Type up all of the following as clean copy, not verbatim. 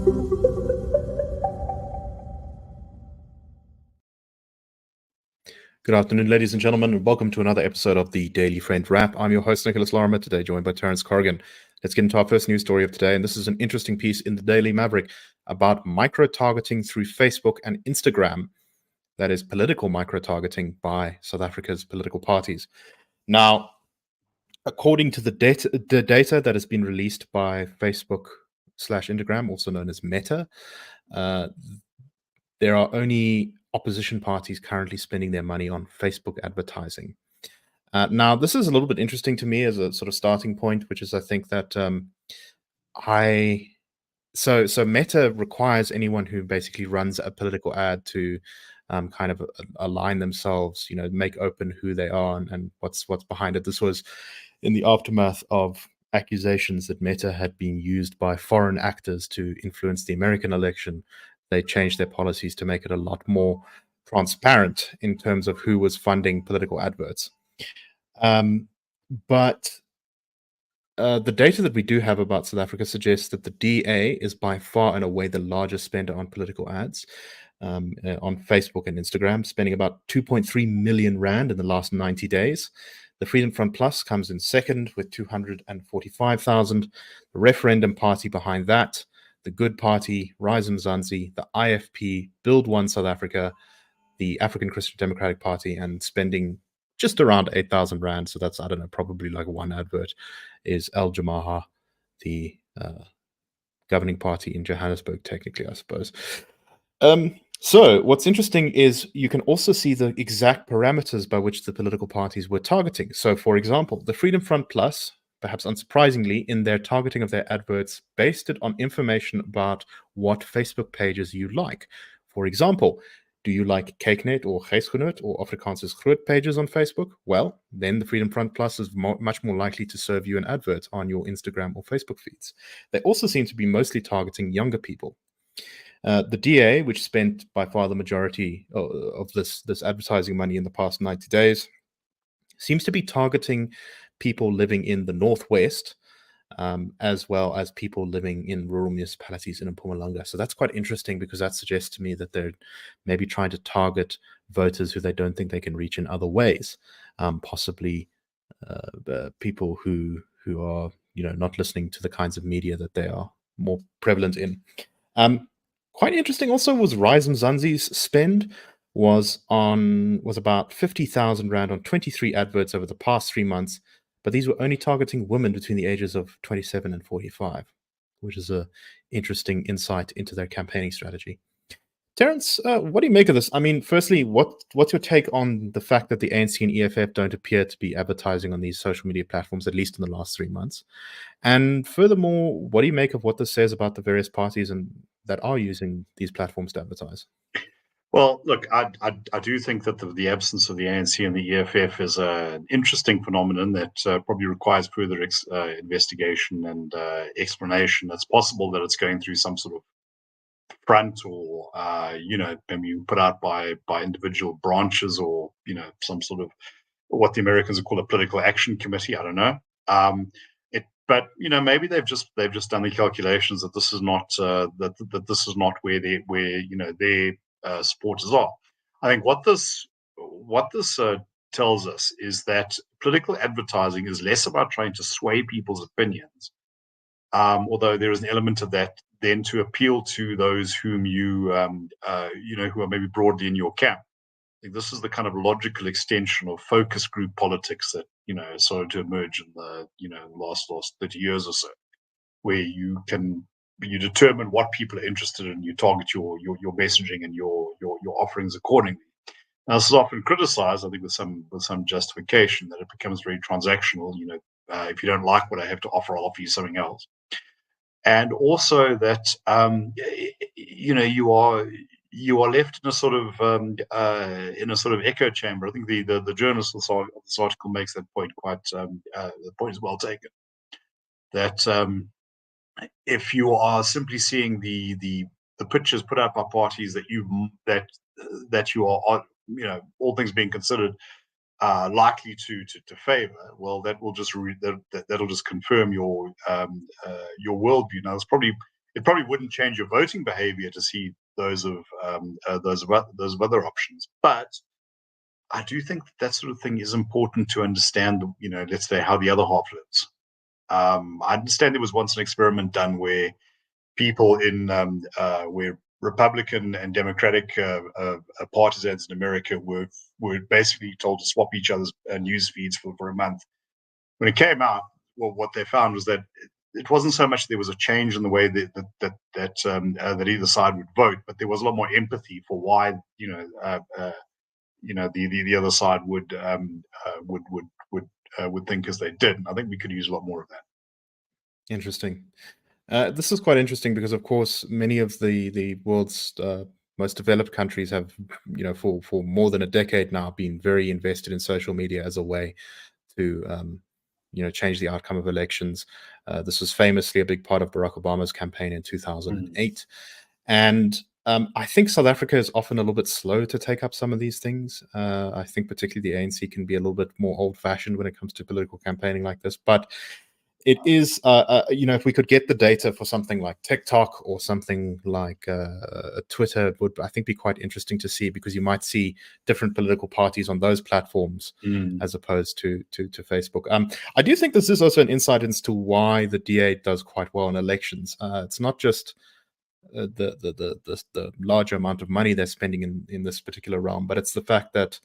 Good afternoon, ladies and gentlemen, and welcome to another episode of the Daily Friend Wrap. I'm your host, Nicholas Lorimer, today joined by Terence Corrigan. Let's get into our first news story of today, and this is an interesting piece in the Daily Maverick about micro-targeting through Facebook and Instagram. That is political micro-targeting by South Africa's political parties. Now, according to the data that has been released by Facebook/Instagram, also known as Meta, uh, there are only opposition parties currently spending their money on Facebook advertising. Now, this is a little bit interesting to me as a sort of starting point, which is I think that I so Meta requires anyone who basically runs a political ad to kind of align themselves, make open who they are and what's behind it. This was in the aftermath of accusations that Meta had been used by foreign actors to influence the American election. They changed their policies to make it a lot more transparent in terms of who was funding political adverts. But the data that we do have about South Africa suggests that the DA is by far and away the largest spender on political ads on Facebook and Instagram, spending about 2.3 million rand in the last 90 days. The Freedom Front Plus comes in second with 245,000. The Referendum Party behind that, the Good Party, Rise Mzansi, the IFP, Build One South Africa, the African Christian Democratic Party, and spending just around 8,000 rand. So that's, I don't know, probably like one advert, is Al Jamaha, the governing party in Johannesburg, technically, I suppose. So what's interesting is you can also see the exact parameters by which the political parties were targeting. So, for example, the Freedom Front Plus, perhaps unsurprisingly, in their targeting of their adverts, based it on information about what Facebook pages you like. For example, do you like CakeNet or Geesgenoot or Afrikaans Groot pages on Facebook? Well, then the Freedom Front Plus is much more likely to serve you an advert on your Instagram or Facebook feeds. They also seem to be mostly targeting younger people. The DA, which spent by far the majority of this advertising money in the past 90 days, seems to be targeting people living in the Northwest, as well as people living in rural municipalities in Mpumalanga. So that's quite interesting because that suggests to me that they're maybe trying to target voters who they don't think they can reach in other ways, possibly people who are not listening to the kinds of media that they are more prevalent in. Quite interesting also was Rise Mzansi's spend was about 50,000 rand on 23 adverts over the past 3 months, but these were only targeting women between the ages of 27 and 45, which is a interesting insight into their campaigning strategy. Terence, what do you make of this? I mean, firstly, what's your take on the fact that the ANC and EFF don't appear to be advertising on these social media platforms, at least in the last 3 months? And furthermore, what do you make of what this says about the various parties and that are using these platforms to advertise? Well, look, I do think that the absence of the ANC and the EFF is an interesting phenomenon that probably requires further investigation and explanation. It's possible that it's going through some sort of front or, maybe put out by individual branches or, some sort of what the Americans would call a political action committee. I don't know. But maybe they've just done the calculations that this is not that this is not where their supporters are. I think what this tells us is that political advertising is less about trying to sway people's opinions, although there is an element of that, then to appeal to those whom who are maybe broadly in your camp. I think this is the kind of logical extension of focus group politics that started to emerge in the last 30 years or so, where you determine what people are interested in, you target your messaging and your offerings accordingly. Now, this is often criticized, I think, with some justification, that it becomes very transactional. If you don't like what I have to offer, I'll offer you something else. And also that you are left in a sort of echo chamber. I think the journalist of this article makes that point quite. The point is well taken. That if you are simply seeing the pictures put out by parties that you are, all things being considered, likely to favor, well, that will just that'll just confirm your worldview. Now, it probably wouldn't change your voting behavior to see those of other options. But I do think that sort of thing is important to understand. Let's say how the other half lives. I understand there was once an experiment done where people where Republican and Democratic partisans in America were basically told to swap each other's news feeds for a month. When it came out, well, what they found was that it wasn't so much there was a change in the way that either side would vote, but there was a lot more empathy for why the other side would think as they did. And I think we could use a lot more of that. Interesting. This is quite interesting because, of course, many of the world's most developed countries have, for more than a decade now, been very invested in social media as a way to, change the outcome of elections. This was famously a big part of Barack Obama's campaign in 2008. And I think South Africa is often a little bit slow to take up some of these things. I think particularly the ANC can be a little bit more old-fashioned when it comes to political campaigning like this. But it is, if we could get the data for something like TikTok or something like Twitter, it would, I think, be quite interesting to see, because you might see different political parties on those platforms as opposed to Facebook. I do think this is also an insight into why the DA does quite well in elections. It's not just the larger amount of money they're spending in this particular realm, but it's the fact that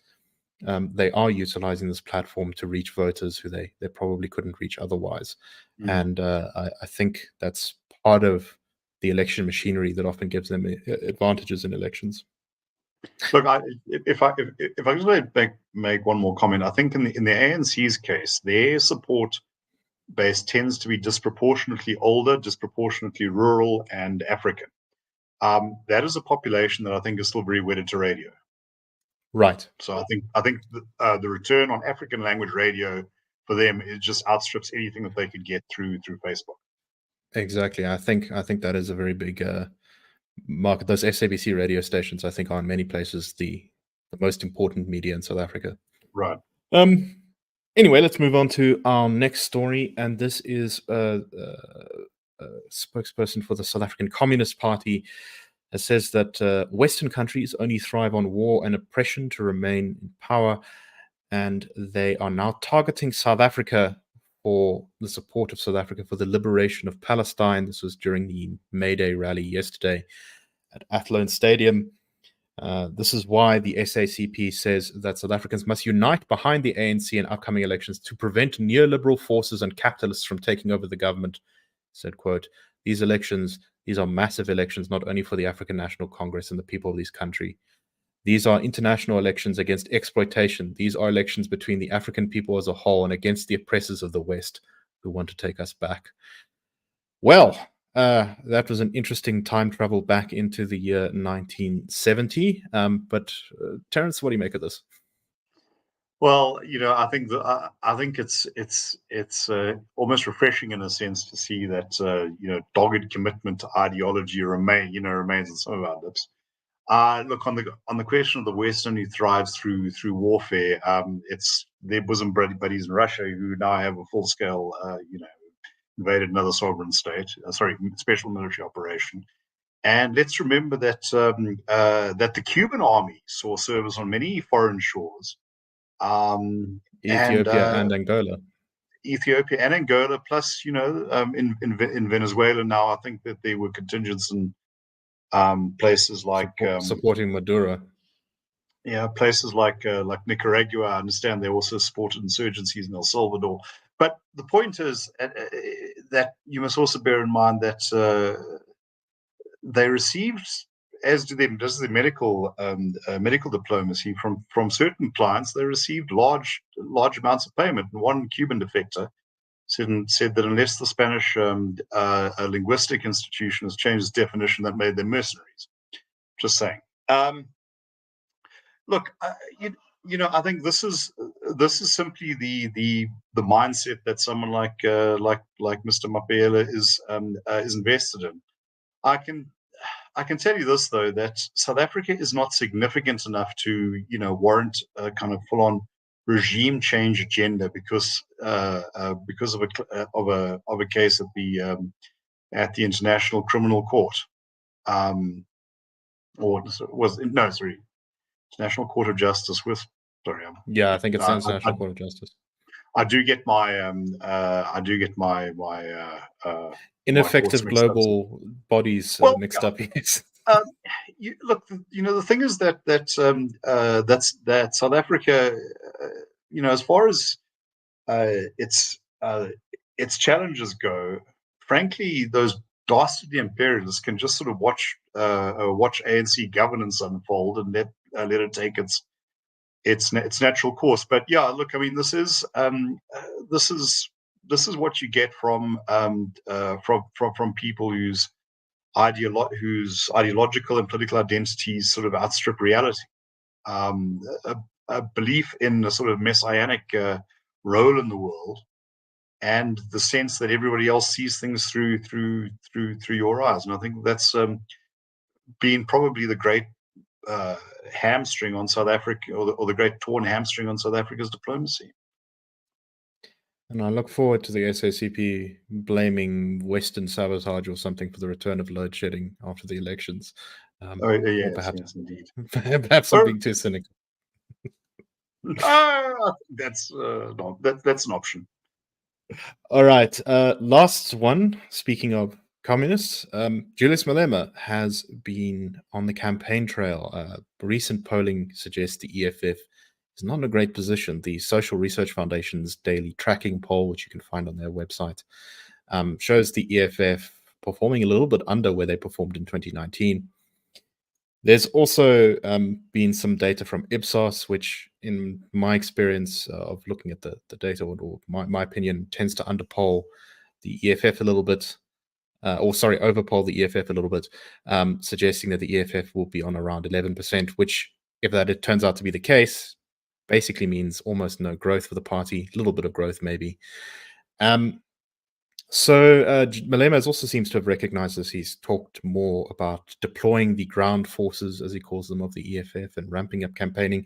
they are utilizing this platform to reach voters who they probably couldn't reach otherwise. And I think that's part of the election machinery that often gives them advantages in elections. Look, if I just make one more comment, I think in the ANC's case, their support base tends to be disproportionately older, disproportionately rural, and African. That is a population that I think is still very wedded to radio. Right. So I think the return on African language radio for them, it just outstrips anything that they could get through Facebook. Exactly. I think that is a very big market. Those SABC radio stations, I think, are in many places the most important media in South Africa. Right. Anyway, let's move on to our next story, and this is a spokesperson for the South African Communist Party. It says that Western countries only thrive on war and oppression to remain in power, and they are now targeting South Africa for the support of South Africa for the liberation of Palestine. This was during the May Day rally yesterday at Athlone Stadium. This is why the SACP says that South Africans must unite behind the ANC in upcoming elections to prevent neoliberal forces and capitalists from taking over the government. Said, quote, these are massive elections, not only for the African National Congress and the people of this country. These are international elections against exploitation. These are elections between the African people as a whole and against the oppressors of the West who want to take us back. Well, that was an interesting time travel back into the year 1970. But Terence, what do you make of this? Well, I think it's almost refreshing in a sense to see that dogged commitment to ideology remains on some of our lips. Look, on the question of the West only thrives through warfare. It's their bosom buddies in Russia who now have a full scale, invaded another sovereign state. Special military operation. And let's remember that that the Cuban army saw service on many foreign shores. Ethiopia and Angola. Ethiopia and Angola, plus in Venezuela now, I think that there were contingents in places like supporting Maduro. Yeah, places like Nicaragua. I understand they also supported insurgencies in El Salvador. But the point is that you must also bear in mind that they received, as do the medical diplomacy from certain clients. They received large amounts of payment. And one Cuban defector said that unless the Spanish linguistic institution has changed its definition, that made them mercenaries. Just saying. Look, I think this is simply the mindset that someone like Mr. Mapela is invested in. I can tell you this though, that South Africa is not significant enough to warrant a kind of full-on regime change agenda because of a case at at the International Criminal Court, or was no, sorry, International Court of Justice. Yeah, I think it's the International Court of Justice. I do get my ineffective global bodies mixed up. Yes. Look, the thing is that South Africa, as far as its challenges go, frankly, those dastardly imperialists can just sort of watch ANC governance unfold and let it take its natural course. But yeah, look, I mean, this is what you get from people whose ideological and political identities sort of outstrip reality. A belief in a sort of messianic role in the world, and the sense that everybody else sees things through your eyes. And I think that's been probably the great hamstring on South Africa, or the great torn hamstring on South Africa's diplomacy. And I look forward to the SACP blaming Western sabotage or something for the return of load shedding after the elections. Yes, perhaps indeed. Perhaps I'm being too cynical. That's an option. All right. Last one. Speaking of communists, Julius Malema has been on the campaign trail. Recent polling suggests the EFF is not in a great position. The Social Research Foundation's daily tracking poll, which you can find on their website, shows the EFF performing a little bit under where they performed in 2019. There's also been some data from Ipsos, which, in my experience of looking at the data, or my opinion, tends to underpoll the EFF a little bit, overpoll the EFF a little bit, suggesting that the EFF will be on around 11%, which, if it turns out to be the case, basically means almost no growth for the party, a little bit of growth maybe. So Malema also seems to have recognized this. He's talked more about deploying the ground forces, as he calls them, of the EFF and ramping up campaigning.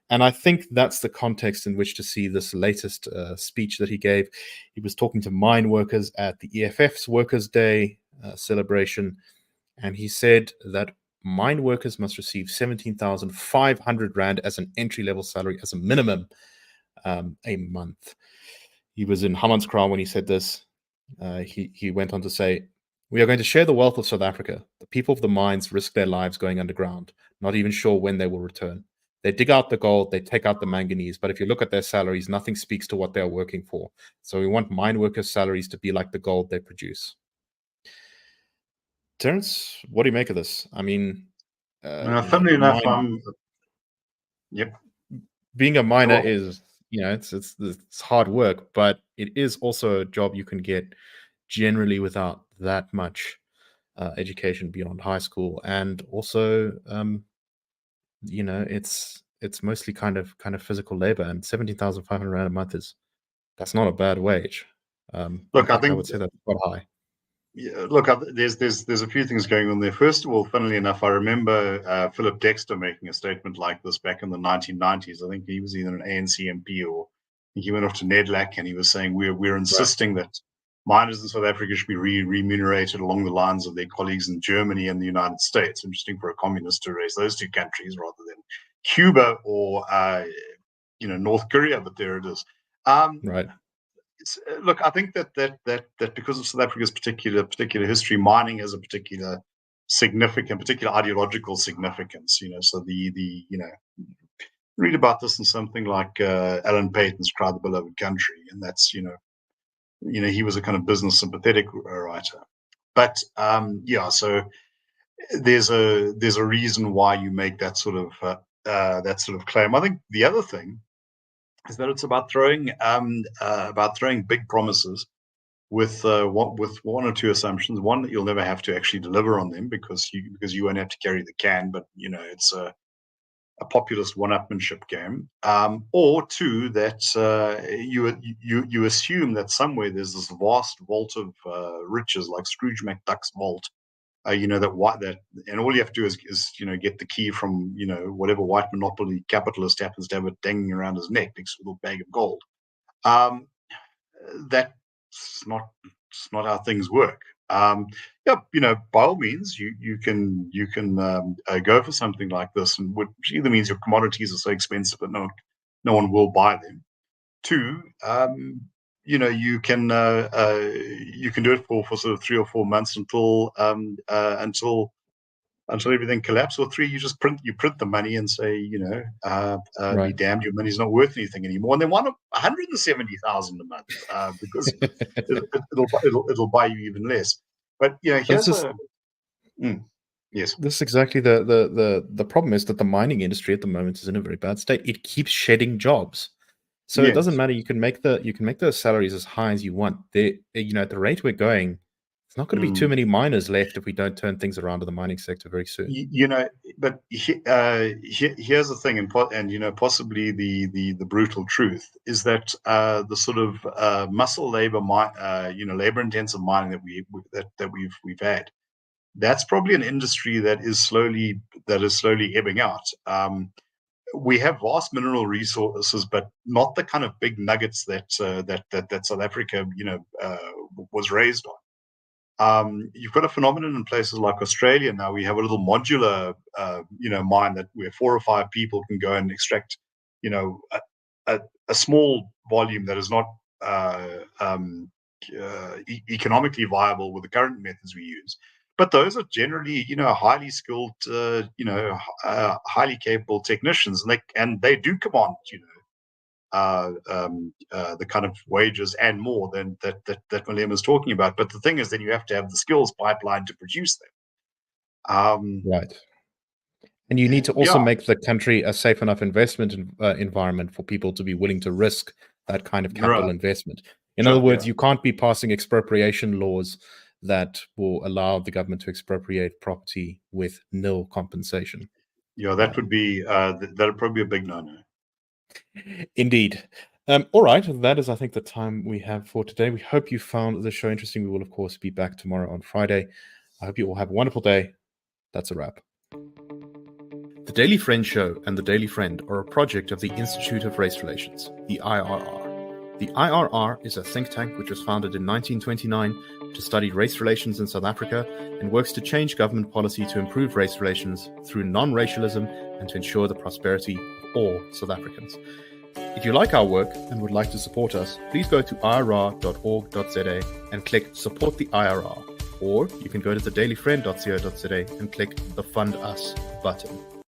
And I think that's the context in which to see this latest speech that he gave. He was talking to mine workers at the EFF's Workers' Day celebration, and he said that mine workers must receive 17,500 Rand as an entry-level salary as a minimum a month. He was in Hammanskraal when he said this. He went on to say, "We are going to share the wealth of South Africa. The people of the mines risk their lives going underground, not even sure when they will return. They dig out the gold, they take out the manganese, but if you look at their salaries, nothing speaks to what they are working for. So we want mine workers' salaries to be like the gold they produce." Terence, what do you make of this? I mean, funnily enough, yep. Being a miner is, it's hard work, but it is also a job you can get generally without that much education beyond high school, and also, it's mostly kind of physical labor, and 17,500 Rand a month that's not a bad wage. Look, I think I would say that's quite high. Yeah, look, there's a few things going on there. First of all, funnily enough, I remember Philip Dexter making a statement like this back in the 1990s. I think he was either an ANC MP, or he went off to NEDLAC, and he was saying we're insisting that miners in South Africa should be remunerated along the lines of their colleagues in Germany and the United States. Interesting for a communist to raise those two countries rather than Cuba or North Korea, but there it is. Right. Look, I think that because of South Africa's particular history, mining has a particular ideological significance. So read about this in something like Alan Paton's "Cry the Beloved Country," and that's he was a kind of business sympathetic writer. But so there's a reason why you make that sort of claim. I think the other thing is that it's about throwing big promises with one or two assumptions. One, that you'll never have to actually deliver on them because you won't have to carry the can, but it's a populist one-upmanship game. Or two, that you assume that somewhere there's this vast vault of riches, like Scrooge McDuck's vault. That and all you have to do is get the key from whatever white monopoly capitalist happens to have it dangling around his neck next to a little bag of gold. That's not not how things work. Yeah, by all means, you can go for something like this, and which either means your commodities are so expensive that no one will buy them. Two, you can do it for sort of 3 or 4 months until everything collapses. Or three, you just print the money and say, be damned, your money's not worth anything anymore. And then 170,000 a month because it'll buy you even less. But yes. This is exactly the problem is that the mining industry at the moment is in a very bad state. It keeps shedding jobs. So It doesn't matter. You can make those salaries as high as you want. At the rate we're going, there's not going to be too many miners left if we don't turn things around in the mining sector very soon. But here's the thing, and possibly the brutal truth is that the sort of muscle labor, labor intensive mining that we've had, that's probably an industry that is slowly ebbing out. We have vast mineral resources, but not the kind of big nuggets that South Africa, was raised on. You've got a phenomenon in places like Australia now. We have a little modular, mine where 4 or 5 people can go and extract, a small volume that is not economically viable with the current methods we use. But those are generally, highly skilled, highly capable technicians, and they do command, the kind of wages and more than that Malema is talking about. But the thing is, then you have to have the skills pipeline to produce them. Right. And you need to also make the country a safe enough investment environment for people to be willing to risk that kind of capital investment. In other words, you can't be passing expropriation laws that will allow the government to expropriate property with nil compensation. Yeah, that would be that'd probably be a big no-no. Indeed. All right, that is, I think, the time we have for today. We hope you found the show interesting. We will, of course, be back tomorrow on Friday. I hope you all have a wonderful day. That's a wrap. The Daily Friend Show and The Daily Friend are a project of the Institute of Race Relations, the IRR. The IRR is a think tank which was founded in 1929 to study race relations in South Africa and works to change government policy to improve race relations through non-racialism and to ensure the prosperity of all South Africans. If you like our work and would like to support us, please go to irr.org.za and click Support the IRR, or you can go to thedailyfriend.co.za and click the Fund Us button.